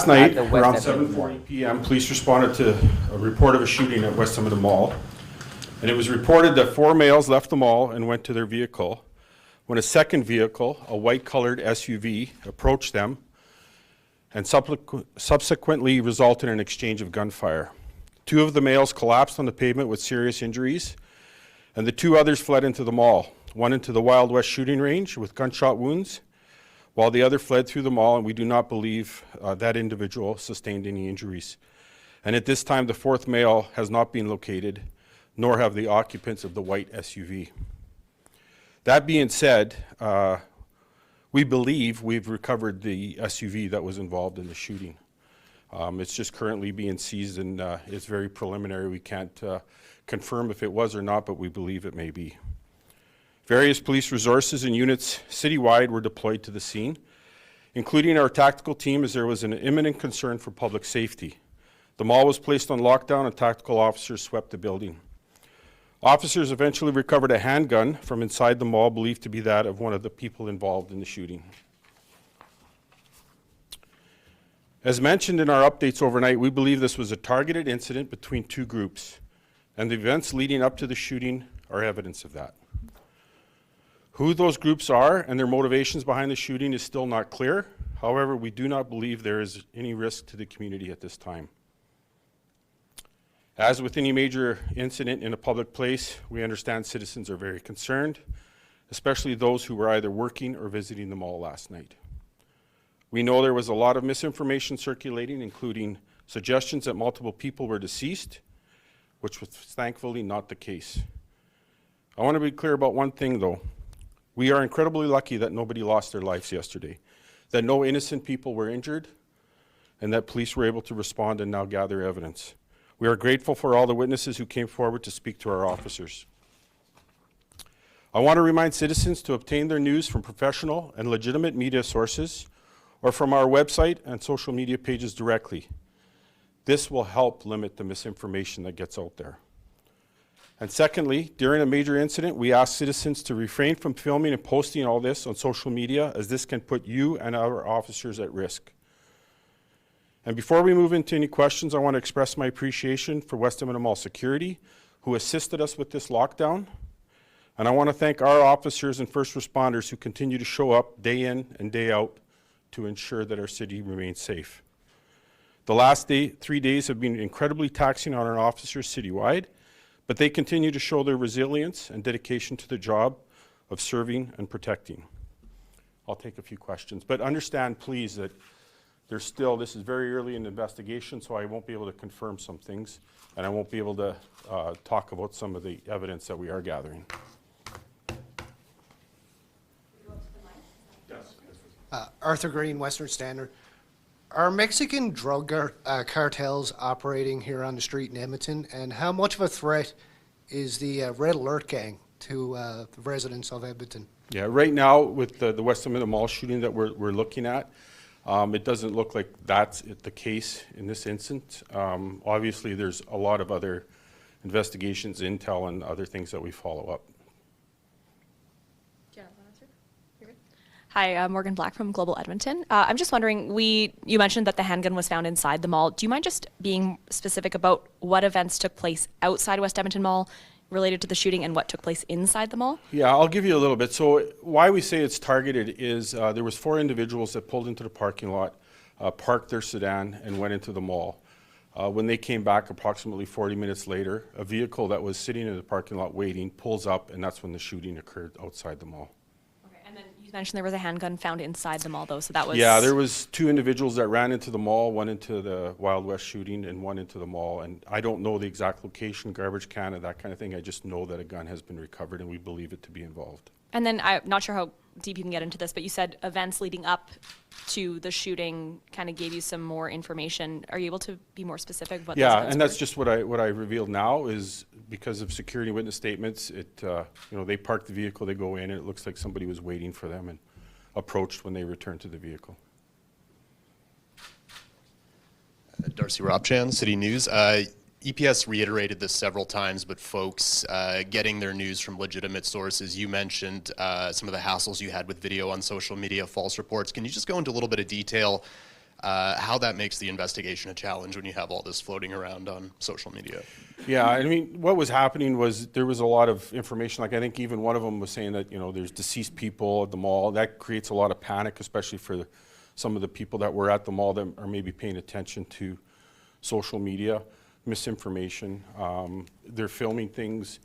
Last night, at the West around Edmonton 7:40 p.m., police responded to a report of a shooting at West Edmonton Mall. And it was reported that 4 males left the mall and went to their vehicle when a second vehicle, a white-colored SUV, approached them and subsequently resulted in an exchange of gunfire. 2 of the males collapsed on the pavement with serious injuries, and the 2 others fled into the mall, one into the Wild West shooting range with gunshot wounds, while the other fled through the mall, and we do not believe that individual sustained any injuries. And at this time, the 4th male has not been located, nor have the occupants of the white SUV. That being said, we believe we've recovered the SUV that was involved in the shooting. It's just currently being seized, and it's very preliminary. We can't confirm if it was or not, but we believe it may be. Various police resources and units citywide were deployed to the scene, including our tactical team, as there was an imminent concern for public safety. The mall was placed on lockdown and tactical officers swept the building. Officers eventually recovered a handgun from inside the mall, believed to be that of one of the people involved in the shooting. As mentioned in our updates overnight, we believe this was a targeted incident between 2 groups, and the events leading up to the shooting are evidence of that. Who those groups are and their motivations behind the shooting is still not clear. However, we do not believe there is any risk to the community at this time. As with any major incident in a public place, we understand citizens are very concerned, especially those who were either working or visiting the mall last night. We know there was a lot of misinformation circulating, including suggestions that multiple people were deceased, which was thankfully not the case. I want to be clear about one thing though. We are incredibly lucky that nobody lost their lives yesterday, that no innocent people were injured, and that police were able to respond and now gather evidence. We are grateful for all the witnesses who came forward to speak to our officers. I want to remind citizens to obtain their news from professional and legitimate media sources or from our website and social media pages directly. This will help limit the misinformation that gets out there. And secondly, during a major incident, we ask citizens to refrain from filming and posting all this on social media, as this can put you and our officers at risk. And before we move into any questions, I want to express my appreciation for West Edmonton Mall security, who assisted us with this lockdown. And I want to thank our officers and first responders who continue to show up day in and day out to ensure that our city remains safe. The last 3 days have been incredibly taxing on our officers citywide, but they continue to show their resilience and dedication to the job of serving and protecting. I'll take a few questions, but understand please that this is very early in the investigation, so I won't be able to confirm some things, and I won't be able to talk about some of the evidence that we are gathering. Yes. Arthur Green, Western Standard. Are Mexican drug cartels operating here on the street in Edmonton, and how much of a threat is the Red Alert gang to the residents of Edmonton? Yeah, right now with the West Edmonton Mall shooting that we're looking at, it doesn't look like that's the case in this instance. Obviously, there's a lot of other investigations, intel, and other things that we follow up. Hi, Morgan Black from Global Edmonton. I'm just wondering, you mentioned that the handgun was found inside the mall. Do you mind just being specific about what events took place outside West Edmonton Mall related to the shooting and what took place inside the mall? Yeah, I'll give you a little bit. So why we say it's targeted is there was 4 individuals that pulled into the parking lot, parked their sedan, and went into the mall. When they came back approximately 40 minutes later, a vehicle that was sitting in the parking lot waiting pulls up, and that's when the shooting occurred outside the mall. You mentioned there was a handgun found inside the mall, though, so that was... Yeah, there was 2 individuals that ran into the mall, one into the Wild West shooting and one into the mall, and I don't know the exact location, garbage can, and that kind of thing. I just know that a gun has been recovered, and we believe it to be involved. And then, I'm not sure how deep you can get into this, but you said events leading up to the shooting kind of gave you some more information. Are you able to be more specific? What yeah, and that's just what I revealed now is because of security witness statements. They parked the vehicle, they go in, and it looks like somebody was waiting for them and approached when they returned to the vehicle. Darcy Robchan, City News. EPS reiterated this several times, but folks getting their news from legitimate sources. You mentioned some of the hassles you had with video on social media, false reports. Can you just go into a little bit of detail how that makes the investigation a challenge when you have all this floating around on social media. Yeah, I mean, what was happening was there was a lot of information. Like I think even one of them was saying that, you know, there's deceased people at the mall. That creates a lot of panic, especially for some of the people that were at the mall that are maybe paying attention to social media, misinformation. They're filming things